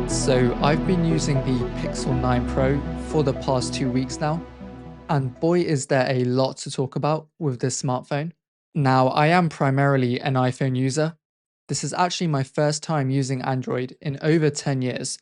So I've been using the Pixel 9 Pro for the past 2 weeks now, and boy is there a lot to talk about with this smartphone. Now, I am primarily an iPhone user. This is actually my first time using Android in over 10 years.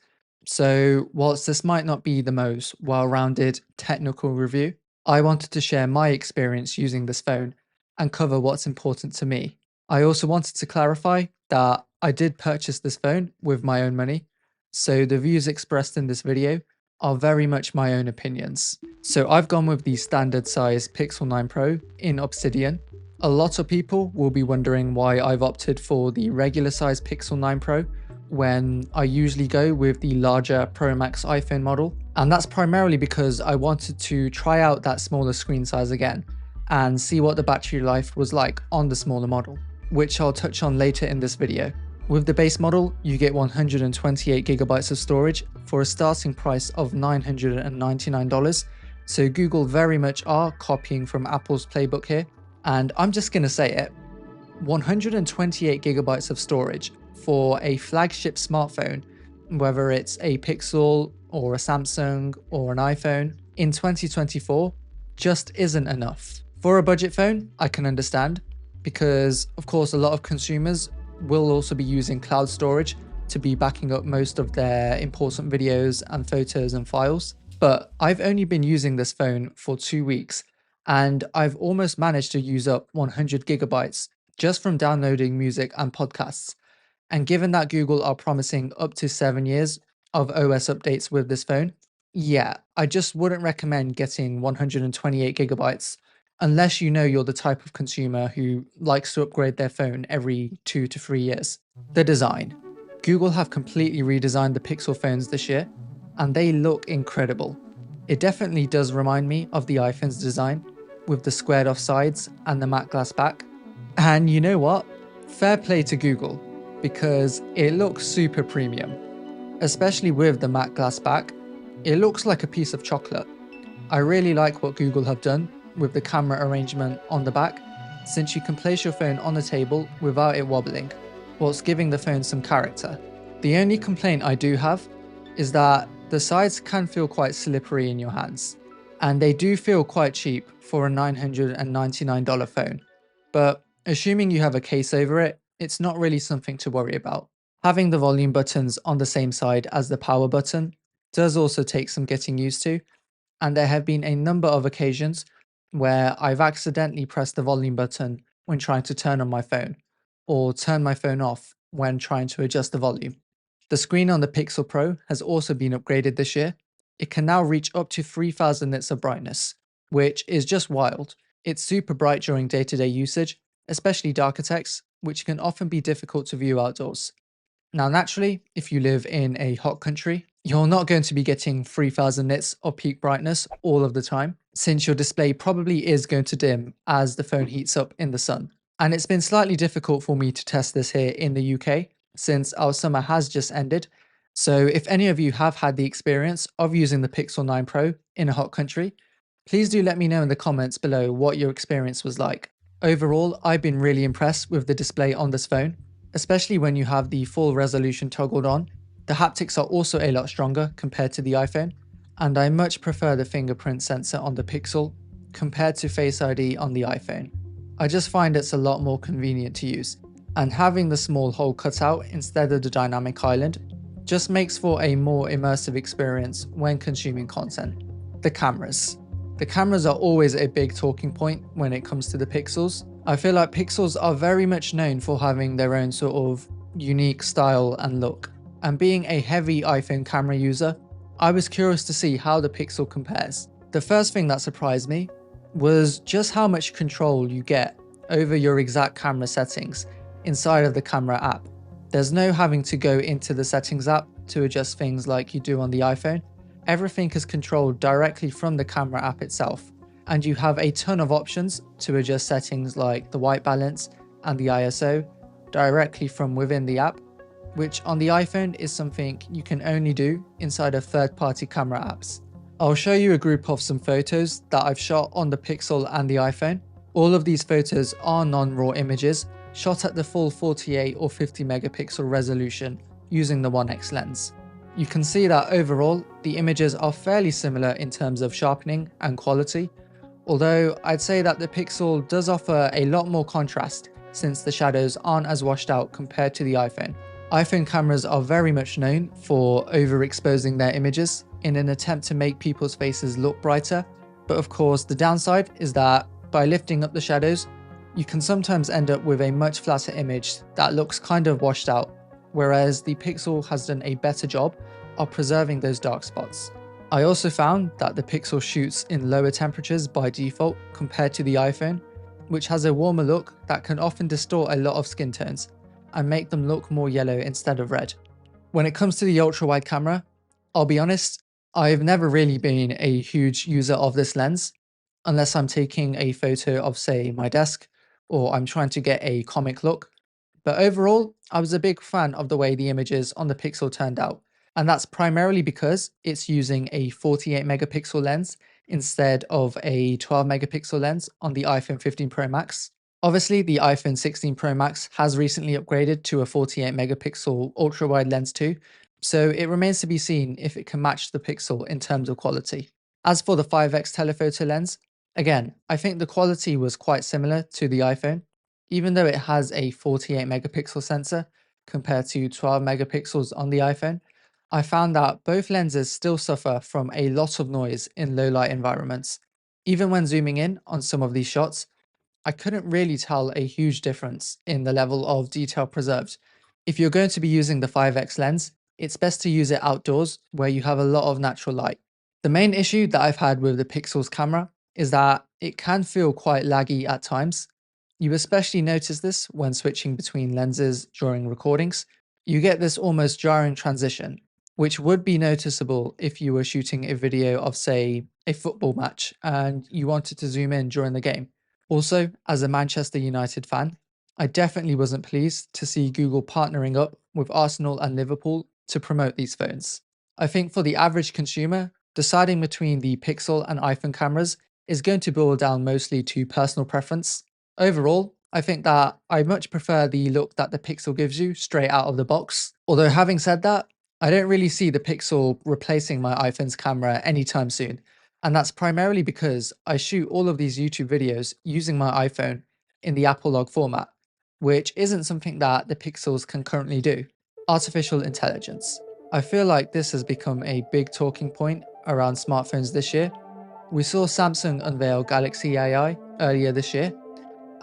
So whilst this might not be the most well-rounded technical review, I wanted to share my experience using this phone and cover what's important to me. I also wanted to clarify that I did purchase this phone with my own money, so the views expressed in this video are very much my own opinions. So I've gone with the standard size Pixel 9 Pro in Obsidian. A lot of people will be wondering why I've opted for the regular size Pixel 9 Pro when I usually go with the larger Pro Max iPhone model. And that's primarily because I wanted to try out that smaller screen size again and see what the battery life was like on the smaller model, which I'll touch on later in this video. With the base model, you get 128GB of storage for a starting price of $999, so Google very much are copying from Apple's playbook here, and I'm just gonna say it, 128GB of storage for a flagship smartphone, whether it's a Pixel or a Samsung or an iPhone, in 2024 just isn't enough. For a budget phone, I can understand, because of course a lot of consumers will also be using cloud storage to be backing up most of their important videos and photos and files. But I've only been using this phone for 2 weeks and I've almost managed to use up 100GB just from downloading music and podcasts. And given that Google are promising up to 7 years of OS updates with this phone, yeah, I just wouldn't recommend getting 128GB unless you know you're the type of consumer who likes to upgrade their phone every 2 to 3 years. The design. Google have completely redesigned the Pixel phones this year, and they look incredible. It definitely does remind me of the iPhone's design, with the squared off sides and the matte glass back. And you know what? Fair play to Google, because it looks super premium. Especially with the matte glass back, it looks like a piece of chocolate. I really like what Google have done with the camera arrangement on the back, since you can place your phone on the table without it wobbling, whilst giving the phone some character. The only complaint I do have is that the sides can feel quite slippery in your hands, and they do feel quite cheap for a $999 phone, but assuming you have a case over it, it's not really something to worry about. Having the volume buttons on the same side as the power button does also take some getting used to, and there have been a number of occasions where I've accidentally pressed the volume button when trying to turn on my phone, or turn my phone off when trying to adjust the volume. The screen on the Pixel Pro has also been upgraded this year. It can now reach up to 3000 nits of brightness, which is just wild. It's super bright during day-to-day usage, especially darker text, which can often be difficult to view outdoors. Now naturally, if you live in a hot country, you're not going to be getting 3000 nits of peak brightness all of the time, since your display probably is going to dim as the phone heats up in the sun. And it's been slightly difficult for me to test this here in the UK, since our summer has just ended. So if any of you have had the experience of using the Pixel 9 Pro in a hot country, please do let me know in the comments below what your experience was like. Overall, I've been really impressed with the display on this phone, especially when you have the full resolution toggled on. The haptics are also a lot stronger compared to the iPhone, and I much prefer the fingerprint sensor on the Pixel compared to Face ID on the iPhone. I just find it's a lot more convenient to use, and having the small hole cut out instead of the dynamic island just makes for a more immersive experience when consuming content. The cameras. The cameras are always a big talking point when it comes to the Pixels. I feel like Pixels are very much known for having their own sort of unique style and look. And being a heavy iPhone camera user, I was curious to see how the Pixel compares. The first thing that surprised me was just how much control you get over your exact camera settings inside of the camera app. There's no having to go into the settings app to adjust things like you do on the iPhone. Everything is controlled directly from the camera app itself, and you have a ton of options to adjust settings like the white balance and the ISO directly from within the app, which on the iPhone is something you can only do inside of third-party camera apps. I'll show you a group of some photos that I've shot on the Pixel and the iPhone. All of these photos are non-RAW images shot at the full 48 or 50 megapixel resolution using the 1x lens. You can see that overall, the images are fairly similar in terms of sharpening and quality, although I'd say that the Pixel does offer a lot more contrast since the shadows aren't as washed out compared to the iPhone. iPhone cameras are very much known for overexposing their images in an attempt to make people's faces look brighter, but of course the downside is that by lifting up the shadows, you can sometimes end up with a much flatter image that looks kind of washed out, whereas the Pixel has done a better job of preserving those dark spots. I also found that the Pixel shoots in lower temperatures by default compared to the iPhone, which has a warmer look that can often distort a lot of skin tones and make them look more yellow instead of red. When it comes to the ultra-wide camera, I'll be honest, I've never really been a huge user of this lens, unless I'm taking a photo of, say, my desk, or I'm trying to get a comic look. But overall, I was a big fan of the way the images on the Pixel turned out, and that's primarily because it's using a 48 megapixel lens instead of a 12 megapixel lens on the iPhone 15 Pro Max. Obviously, the iPhone 16 Pro Max has recently upgraded to a 48 megapixel ultra wide lens too, so it remains to be seen if it can match the Pixel in terms of quality. As for the 5x telephoto lens, again, I think the quality was quite similar to the iPhone, even though it has a 48 megapixel sensor compared to 12 megapixels on the iPhone. I found that both lenses still suffer from a lot of noise in low light environments. Even when zooming in on some of these shots, I couldn't really tell a huge difference in the level of detail preserved. If you're going to be using the 5x lens, it's best to use it outdoors where you have a lot of natural light. The main issue that I've had with the Pixel's camera is that it can feel quite laggy at times. You especially notice this when switching between lenses during recordings. You get this almost jarring transition, which would be noticeable if you were shooting a video of, say, a football match and you wanted to zoom in during the game. Also, as a Manchester United fan, I definitely wasn't pleased to see Google partnering up with Arsenal and Liverpool to promote these phones. I think for the average consumer, deciding between the Pixel and iPhone cameras is going to boil down mostly to personal preference. Overall, I think that I much prefer the look that the Pixel gives you straight out of the box. Although having said that, I don't really see the Pixel replacing my iPhone's camera anytime soon. And that's primarily because I shoot all of these YouTube videos using my iPhone in the Apple log format, which isn't something that the Pixels can currently do. Artificial intelligence. I feel like this has become a big talking point around smartphones this year. We saw Samsung unveil Galaxy AI earlier this year.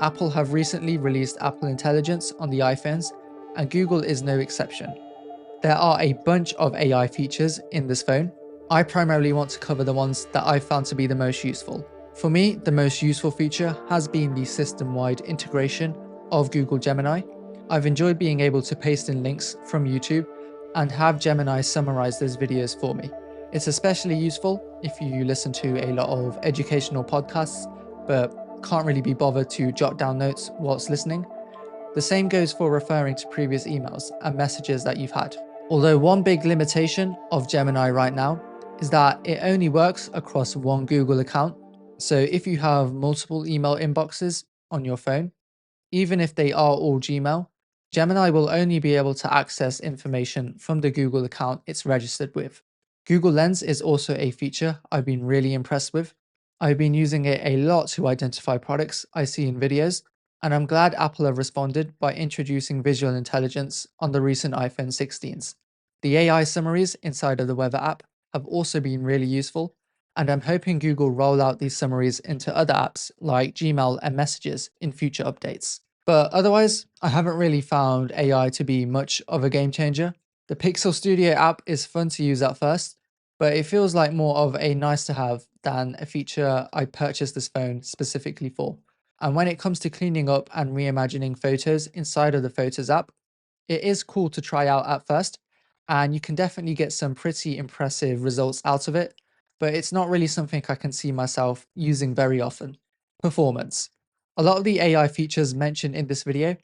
Apple have recently released Apple Intelligence on the iPhones, and Google is no exception. There are a bunch of AI features in this phone. I primarily want to cover the ones that I've found to be the most useful. For me, the most useful feature has been the system-wide integration of Google Gemini. I've enjoyed being able to paste in links from YouTube and have Gemini summarize those videos for me. It's especially useful if you listen to a lot of educational podcasts, but can't really be bothered to jot down notes whilst listening. The same goes for referring to previous emails and messages that you've had. Although one big limitation of Gemini right now is that it only works across one Google account. So if you have multiple email inboxes on your phone, even if they are all Gmail, Gemini will only be able to access information from the Google account it's registered with. Google Lens is also a feature I've been really impressed with. I've been using it a lot to identify products I see in videos, and I'm glad Apple have responded by introducing visual intelligence on the recent iPhone 16s. The AI summaries inside of the weather app have also been really useful, and I'm hoping Google roll out these summaries into other apps like Gmail and Messages in future updates. But otherwise, I haven't really found AI to be much of a game changer. The Pixel Studio app is fun to use at first, but it feels like more of a nice to have than a feature I purchased this phone specifically for. And when it comes to cleaning up and reimagining photos inside of the Photos app, it is cool to try out at first, and you can definitely get some pretty impressive results out of it, but it's not really something I can see myself using very often. Performance. A lot of the AI features mentioned in this video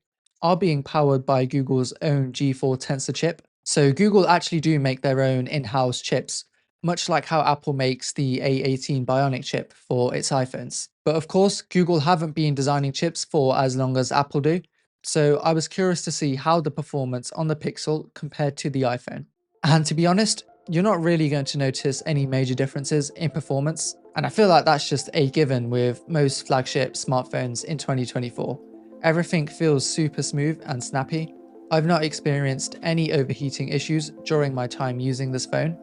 are being powered by Google's own G4 Tensor chip. So Google actually do make their own in-house chips, much like how Apple makes the A18 Bionic chip for its iPhones. But of course, Google haven't been designing chips for as long as Apple do, so I was curious to see how the performance on the Pixel compared to the iPhone. And to be honest, you're not really going to notice any major differences in performance. And I feel like that's just a given with most flagship smartphones in 2024. Everything feels super smooth and snappy. I've not experienced any overheating issues during my time using this phone.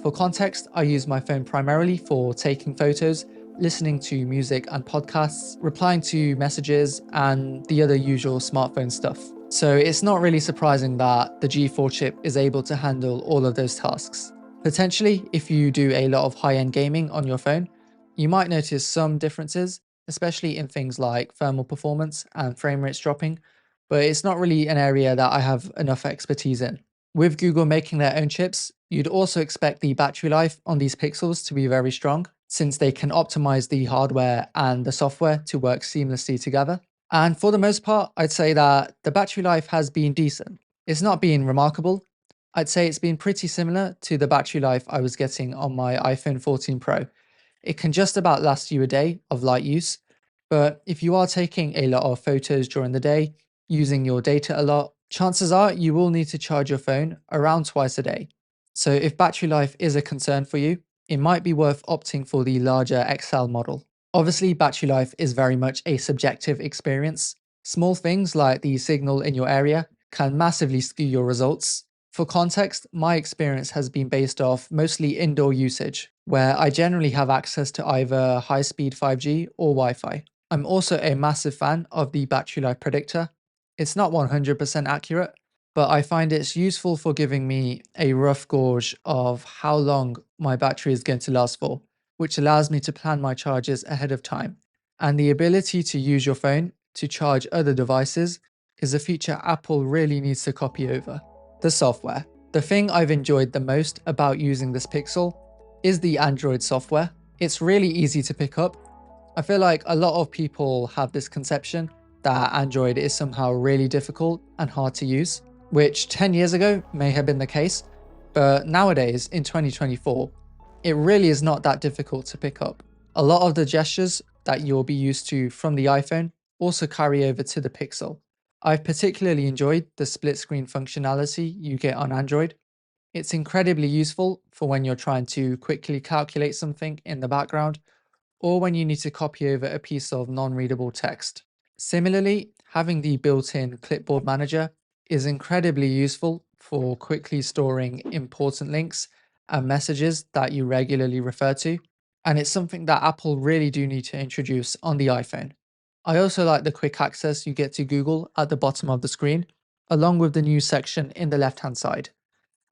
For context, I use my phone primarily for taking photos, listening to music and podcasts, replying to messages, and the other usual smartphone stuff. So it's not really surprising that the G4 chip is able to handle all of those tasks. Potentially, if you do a lot of high-end gaming on your phone, you might notice some differences, especially in things like thermal performance and frame rates dropping, but it's not really an area that I have enough expertise in. With Google making their own chips, you'd also expect the battery life on these Pixels to be very strong, since they can optimize the hardware and the software to work seamlessly together. And for the most part, I'd say that the battery life has been decent. It's not been remarkable. I'd say it's been pretty similar to the battery life I was getting on my iPhone 14 Pro. It can just about last you a day of light use, but if you are taking a lot of photos during the day, using your data a lot, chances are you will need to charge your phone around twice a day. So if battery life is a concern for you, it might be worth opting for the larger XL model. Obviously, battery life is very much a subjective experience. Small things like the signal in your area can massively skew your results. For context, my experience has been based off mostly indoor usage, where I generally have access to either high-speed 5G or Wi-Fi. I'm also a massive fan of the battery life predictor. It's not 100% accurate, but I find it's useful for giving me a rough gauge of how long my battery is going to last for, which allows me to plan my charges ahead of time. And the ability to use your phone to charge other devices is a feature Apple really needs to copy over. The software. The thing I've enjoyed the most about using this Pixel is the Android software. It's really easy to pick up. I feel like a lot of people have this conception that Android is somehow really difficult and hard to use, which 10 years ago may have been the case, but nowadays in 2024, it really is not that difficult to pick up. A lot of the gestures that you'll be used to from the iPhone also carry over to the Pixel. I've particularly enjoyed the split screen functionality you get on Android. It's incredibly useful for when you're trying to quickly calculate something in the background or when you need to copy over a piece of non-readable text. Similarly, having the built-in clipboard manager is incredibly useful for quickly storing important links and messages that you regularly refer to, and it's something that Apple really do need to introduce on the iPhone. I also like the quick access you get to Google at the bottom of the screen, along with the news section in the left-hand side,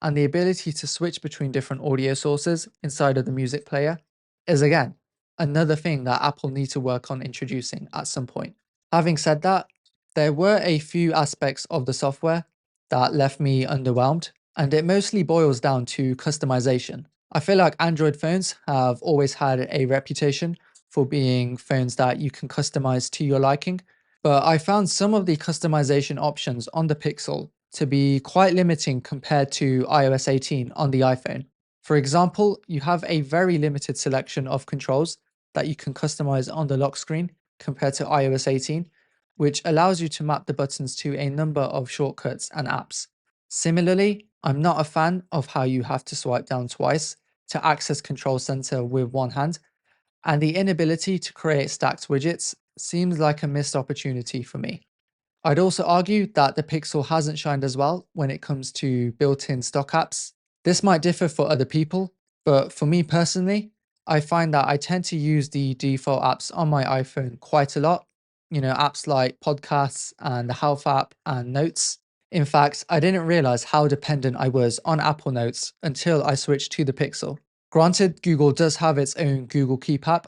and the ability to switch between different audio sources inside of the music player is again another thing that Apple need to work on introducing at some point. Having said that, there were a few aspects of the software that left me underwhelmed, and it mostly boils down to customization. I feel like Android phones have always had a reputation for being phones that you can customize to your liking, but I found some of the customization options on the Pixel to be quite limiting compared to iOS 18 on the iPhone. For example, you have a very limited selection of controls that you can customize on the lock screen compared to iOS 18, which allows you to map the buttons to a number of shortcuts and apps. Similarly, I'm not a fan of how you have to swipe down twice to access Control Center with one hand, and the inability to create stacked widgets seems like a missed opportunity for me. I'd also argue that the Pixel hasn't shined as well when it comes to built-in stock apps. This might differ for other people, but for me personally, I find that I tend to use the default apps on my iPhone quite a lot. Apps like podcasts and the Health app and Notes. In fact, I didn't realize how dependent I was on Apple Notes until I switched to the Pixel. Granted, Google does have its own Google Keep app,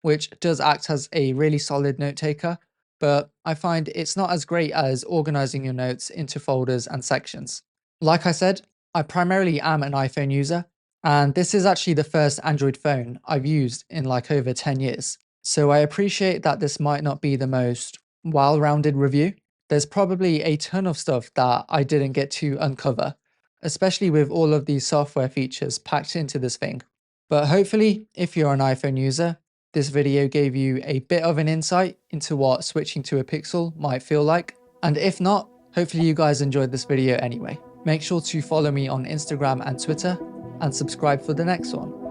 which does act as a really solid note taker, but I find it's not as great as organizing your notes into folders and sections. Like I said, I primarily am an iPhone user, and this is actually the first Android phone I've used in like over 10 years. So I appreciate that this might not be the most well-rounded review. There's probably a ton of stuff that I didn't get to uncover, especially with all of these software features packed into this thing. But hopefully, if you're an iPhone user, this video gave you a bit of an insight into what switching to a Pixel might feel like. And if not, hopefully you guys enjoyed this video anyway. Make sure to follow me on Instagram and Twitter, and subscribe for the next one.